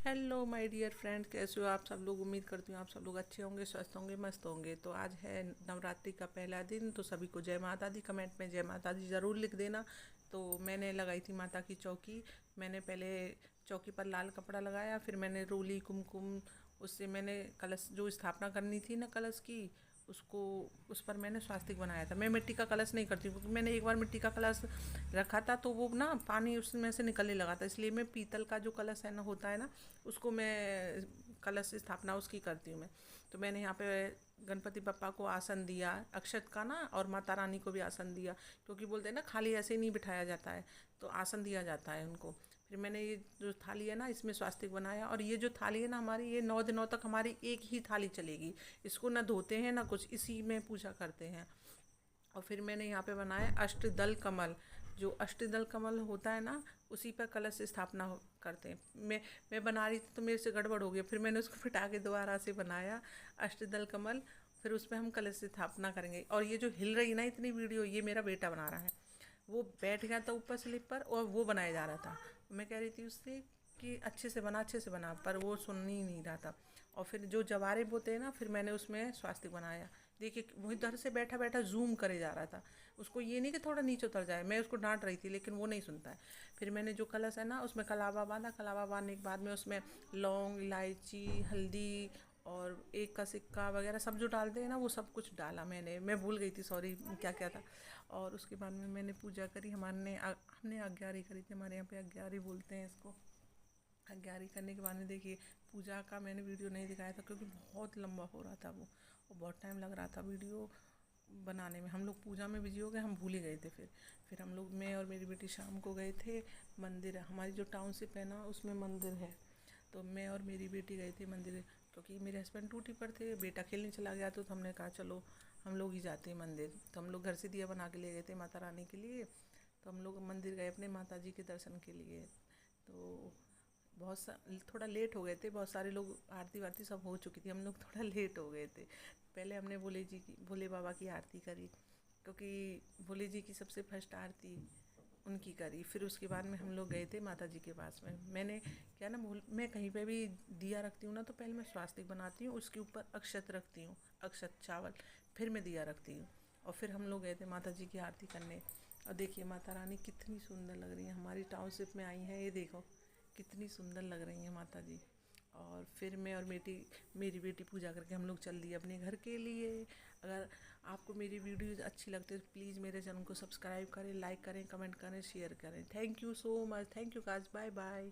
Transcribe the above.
Hello my dear friend, कैसे हो आप सब लोग। उम्मीद करती हूँ आप सब लोग अच्छे होंगे, स्वस्थ होंगे, मस्त होंगे। तो आज है नवरात्रि का पहला दिन, तो सभी को जय माता दी। कमेंट में जय माता दी ज़रूर लिख देना। तो मैंने लगाई थी माता की चौकी। मैंने पहले चौकी पर लाल कपड़ा लगाया, फिर मैंने रोली कुमकुम, उससे मैंने कलश जो स्थापना करनी थी ना कलश की, उसको उस पर मैंने स्वास्तिक बनाया था। मैं मिट्टी का कलश नहीं करती क्योंकि मैंने एक बार मिट्टी का कलश रखा था तो वो ना पानी उसमें से निकलने लगा था। इसलिए मैं पीतल का जो कलश है ना होता है ना, उसको मैं कलश स्थापना उसकी करती हूँ मैं। तो मैंने यहाँ पे गणपति बप्पा को आसन दिया अक्षत का ना, और माता रानी को भी आसन दिया, क्योंकि बोलते हैं ना खाली ऐसे नहीं बिठाया जाता है, तो आसन दिया जाता है उनको। फिर मैंने ये जो थाली है ना इसमें स्वास्तिक बनाया, और ये जो थाली है ना हमारी, ये 9 दिनों तक हमारी एक ही थाली चलेगी। इसको ना धोते हैं ना कुछ, इसी में पूजा करते हैं। और फिर मैंने यहाँ पे बनाया अष्टदल कमल। जो अष्टदल कमल होता है ना, उसी पर कलश स्थापना करते हैं। मैं बना रही थी तो मेरे से गड़बड़ हो गया, फिर मैंने उसको फिटा के दोबारा से बनाया अष्टदल कमल। फिर उसमें हम कलश स्थापना करेंगे। और ये जो हिल रही ना इतनी वीडियो, ये मेरा बेटा बना रहा है। वो बैठ गया था ऊपर स्लिप पर और वो बनाया जा रहा था। मैं कह रही थी उससे कि अच्छे से बना, अच्छे से बना, पर वो सुन ही नहीं रहा था। और फिर जो जवारे बोते हैं ना, फिर मैंने उसमें स्वास्तिक बनाया। देखिए वो इधर से बैठा बैठा जूम करे जा रहा था। उसको ये नहीं कि थोड़ा नीचे उतर जाए, मैं उसको डांट रही थी लेकिन वो नहीं सुनता है। फिर मैंने जो कलश है ना उसमें कलावा बांधा। कलावा बांधने के बाद में उसमें लौंग, इलायची, हल्दी और एक का सिक्का वगैरह सब जो डालते हैं ना, वो सब कुछ डाला मैंने। मैं भूल गई थी, सॉरी क्या क्या था। और उसके बाद में मैंने पूजा करी। हमने अग्यारी करी थी, हमारे यहाँ पे अग्यारी बोलते हैं इसको। अग्यारी करने के बाद में देखिए पूजा का मैंने वीडियो नहीं दिखाया था क्योंकि बहुत लंबा हो रहा था वो, और बहुत टाइम लग रहा था वीडियो बनाने में। हम लोग पूजा में बिजी हो गए, हम भूल ही गए थे। फिर हम लोग, मैं और मेरी बेटी शाम को गए थे मंदिर। हमारी जो टाउनशिप है ना उसमें मंदिर है, तो मैं और मेरी बेटी गए थे मंदिर। क्योंकि मेरे हस्बैंड ड्यूटी पर थे, बेटा खेलने चला गया, तो हमने कहा चलो हम लोग ही जाते हैं मंदिर। तो हम लोग घर से दिया बना के ले गए थे माता रानी के लिए। तो हम लोग मंदिर गए अपने माता जी के दर्शन के लिए। तो थोड़ा लेट हो गए थे। बहुत सारे लोग, आरती वारती सब हो चुकी थी, हम लोग थोड़ा लेट हो गए थे। पहले हमने भोले बाबा की आरती करी, क्योंकि भोले जी की सबसे फर्स्ट आरती उनकी करी। फिर उसके बाद में हम लोग गए थे माता जी के पास में। मैंने क्या ना मैं कहीं पे भी दिया रखती हूँ ना, तो पहले मैं स्वास्तिक बनाती हूँ, उसके ऊपर अक्षत रखती हूँ, अक्षत चावल, फिर मैं दिया रखती हूँ। और फिर हम लोग गए थे माता जी की आरती करने। और देखिए माता रानी कितनी सुंदर लग रही है, हमारी टाउनशिप में आई हैं, ये देखो कितनी सुंदर लग रही हैं माता जी। और फिर मैं और मेरी बेटी पूजा करके हम लोग चल दिए अपने घर के लिए। अगर आपको मेरी वीडियोज़ अच्छी लगती है तो प्लीज़ मेरे चैनल को सब्सक्राइब करें, लाइक करें, कमेंट करें, शेयर करें। Thank you so much, thank you guys, bye bye.